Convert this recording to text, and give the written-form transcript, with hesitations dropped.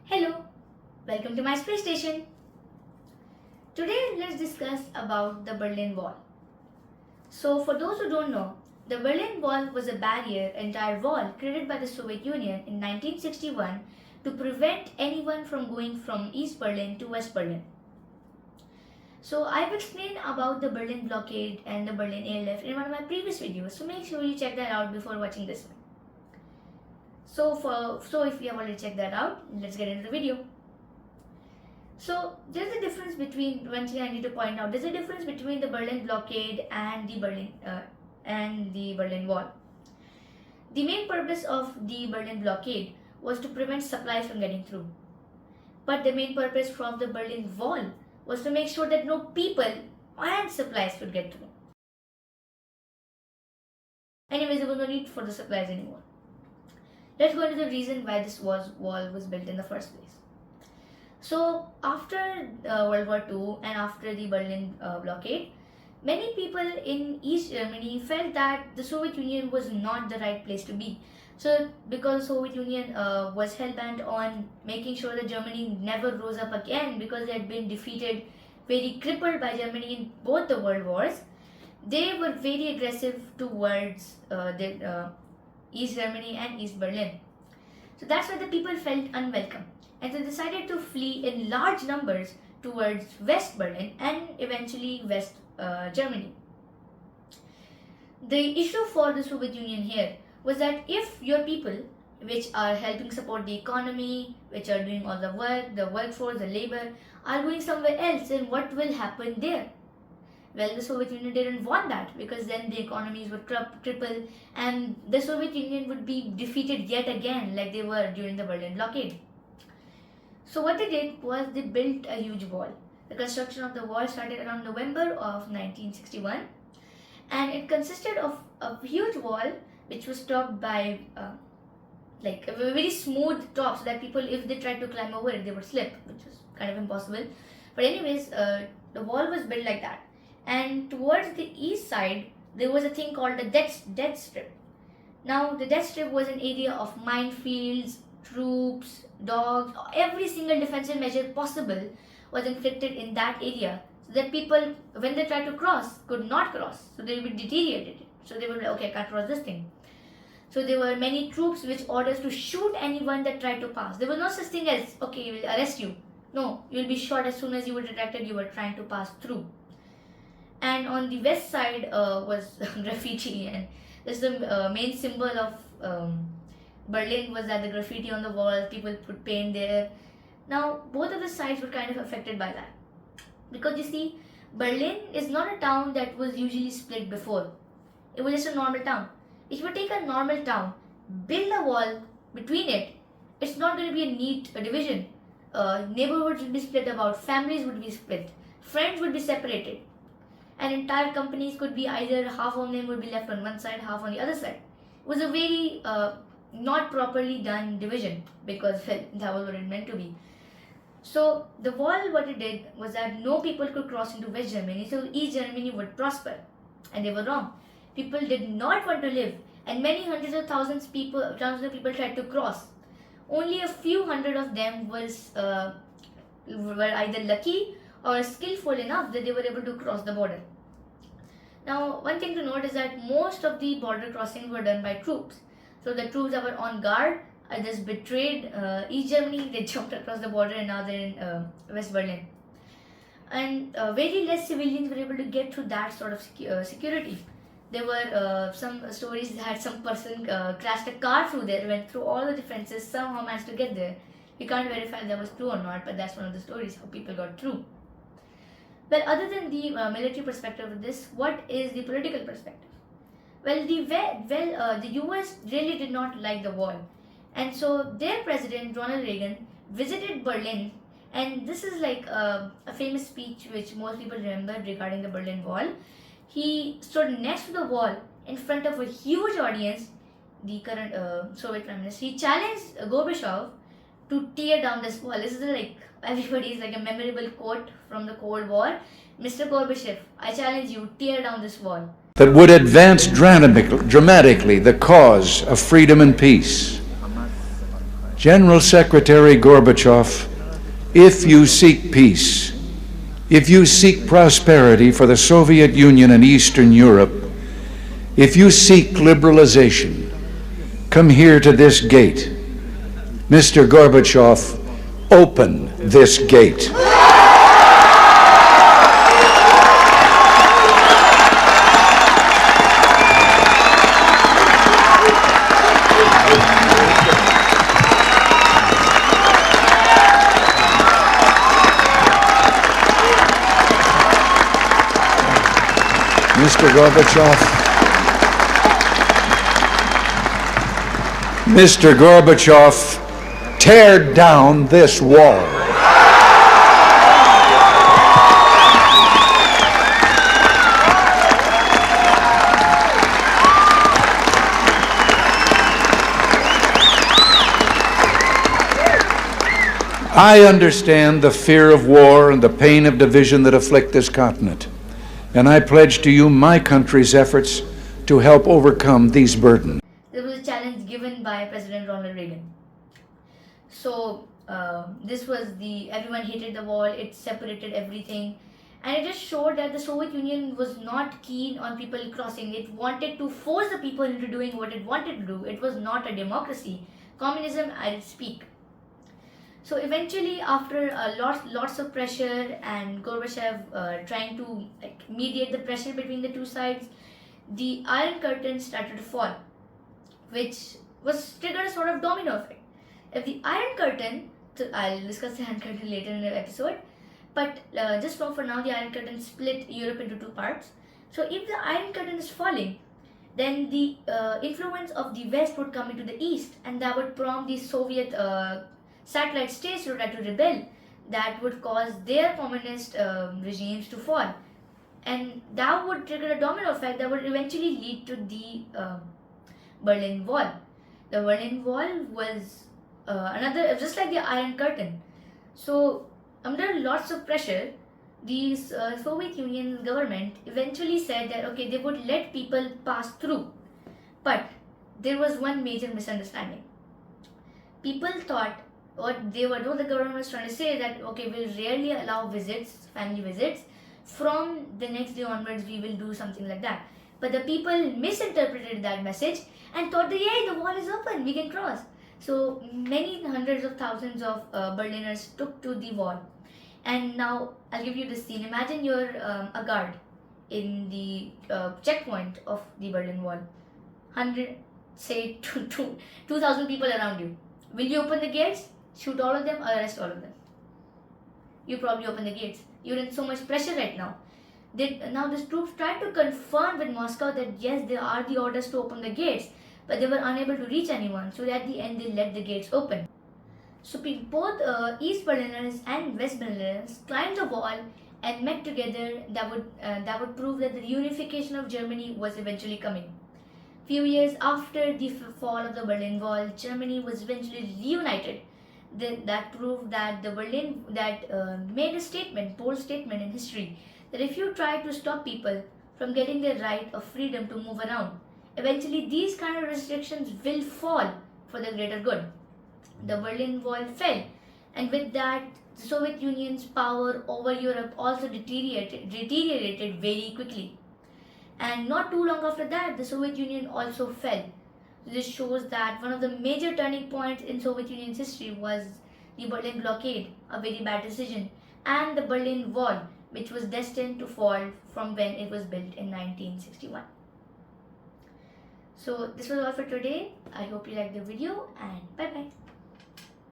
Hello, welcome to my space station. Today let's discuss about the Berlin Wall. So for those who don't know, the Berlin Wall was a barrier, entire wall created by the Soviet Union in 1961 to prevent anyone from going from East Berlin to West Berlin. So I've explained about the Berlin blockade and the Berlin airlift in one of my previous videos, so make sure you check that out before watching this one. So if you have already checked that out, let's get into the video. So there's a difference between, one thing I need to point out, there's a difference between the Berlin blockade and the Berlin Wall. The main purpose of the Berlin blockade was to prevent supplies from getting through. But the main purpose from the Berlin Wall was to make sure that no people and supplies could get through. Anyways, there was no need for the supplies anymore. Let's go into the reason why this wall was built in the first place. So after World War II and after the Berlin blockade, many people in East Germany felt that the Soviet Union was not the right place to be. So because the Soviet Union was hell-bent on making sure that Germany never rose up again because they had been defeated, very crippled by Germany in both the world wars, they were very aggressive towards East Germany and East Berlin. So that's why the people felt unwelcome and they decided to flee in large numbers towards West Berlin and eventually West Germany. The issue for the Soviet Union here was that if your people, which are helping support the economy, which are doing all the work, the workforce, the labor, are going somewhere else, then what will happen there? Well, the Soviet Union didn't want that because then the economies would cripple and the Soviet Union would be defeated yet again like they were during the Berlin blockade. So what they did was they built a huge wall. The construction of the wall started around November of 1961 and it consisted of a huge wall which was topped by like a very smooth top so that people, if they tried to climb over it, they would slip, which was kind of impossible. But anyways, the wall was built like that. And towards the east side, there was a thing called the death strip. Now, the death strip was an area of minefields, troops, dogs, every single defensive measure possible was inflicted in that area so that people, when they tried to cross, could not cross. So they would be deteriorated. So they would be like, okay, I can't cross this thing. So there were many troops which orders to shoot anyone that tried to pass. There was no such thing as, okay, we will arrest you. No, you will be shot as soon as you were detected you were trying to pass through. And on the west side was graffiti, and this is the main symbol of Berlin was that the graffiti on the wall, people put paint there. Now both of the sides were kind of affected by that because you see, Berlin is not a town that was usually split before. It was just a normal town. If you take a normal town, build a wall between it, it's not going to be a neat division. Neighborhoods would be split about, families would be split, friends would be separated. And entire companies could be either half of them would be left on one side, half on the other side. It was a very not properly done division because that was what it meant to be. So the wall, what it did was that no people could cross into West Germany, so East Germany would prosper. And they were wrong. People did not want to live, and many hundreds of thousands of people tried to cross. Only a few hundred of them were either lucky or skillful enough that they were able to cross the border. Now, one thing to note is that most of the border crossings were done by troops. So the troops that were on guard just betrayed East Germany, they jumped across the border and now they're in West Berlin. And very less civilians were able to get through that sort of security. There were some stories that had some person crashed a car through there, went through all the defenses, somehow managed to get there. We can't verify if that was true or not, but that's one of the stories how people got through. Well, other than the military perspective of this, what is the political perspective? Well, the US really did not like the wall. And so their president, Ronald Reagan, visited Berlin. And this is like a famous speech which most people remember regarding the Berlin Wall. He stood next to the wall in front of a huge audience, the current Soviet Prime Minister. He challenged Gorbachev to tear down this wall. This is like everybody's like a memorable quote from the Cold War. Mr. Gorbachev, I challenge you, tear down this wall. That would advance dramatically the cause of freedom and peace. General Secretary Gorbachev, if you seek peace, if you seek prosperity for the Soviet Union and Eastern Europe, if you seek liberalization, come here to this gate. Mr. Gorbachev, open this gate. Mr. Gorbachev, tear down this wall. I understand the fear of war and the pain of division that afflict this continent, and I pledge to you my country's efforts to help overcome these burdens. There was a challenge given by President Ronald Reagan. So this was everyone hated the wall, it separated everything, and it just showed that the Soviet Union was not keen on people crossing. It wanted to force the people into doing what it wanted to do. It was not a democracy. Communism at its peak. So eventually, after lots of pressure and Gorbachev trying to mediate the pressure between the two sides, the Iron Curtain started to fall, which was triggered a sort of domino effect. If the Iron Curtain, I'll discuss the Iron Curtain later in the episode, but just for now, the Iron Curtain split Europe into two parts. So if the Iron Curtain is falling, then the influence of the West would come into the East, and that would prompt the Soviet satellite states to try to rebel. That would cause their communist regimes to fall, and that would trigger a domino effect that would eventually lead to the Berlin Wall. The Berlin Wall was another, just like the Iron Curtain. So under lots of pressure, the Soviet Union government eventually said that okay, they would let people pass through, but there was one major misunderstanding. People thought the government was trying to say that okay, we'll rarely allow visits, family visits. From the next day onwards, we will do something like that. But the people misinterpreted that message and thought that yay, the wall is open, we can cross. So many hundreds of thousands of Berliners took to the wall. And now I'll give you this scene. Imagine you're a guard in the checkpoint of the Berlin Wall. 2,000 people around you. Will you open the gates, shoot all of them, or arrest all of them? You probably open the gates. You're in so much pressure right now. Now these troops tried to confirm with Moscow that yes, there are the orders to open the gates, but they were unable to reach anyone. So at the end, they let the gates open. So both East Berliners and West Berliners climbed the wall and met together. That would prove that the unification of Germany was eventually coming. Few years after the fall of the Berlin Wall, Germany was eventually reunited. That proved that made a bold statement in history, that if you try to stop people from getting their right of freedom to move around, eventually these kind of restrictions will fall for the greater good. The Berlin Wall fell, and with that, the Soviet Union's power over Europe also deteriorated very quickly. And not too long after that, the Soviet Union also fell. This shows that one of the major turning points in Soviet Union's history was the Berlin blockade, a very bad decision, and the Berlin Wall, which was destined to fall from when it was built in 1961. So this was all for today. I hope you liked the video, and bye bye.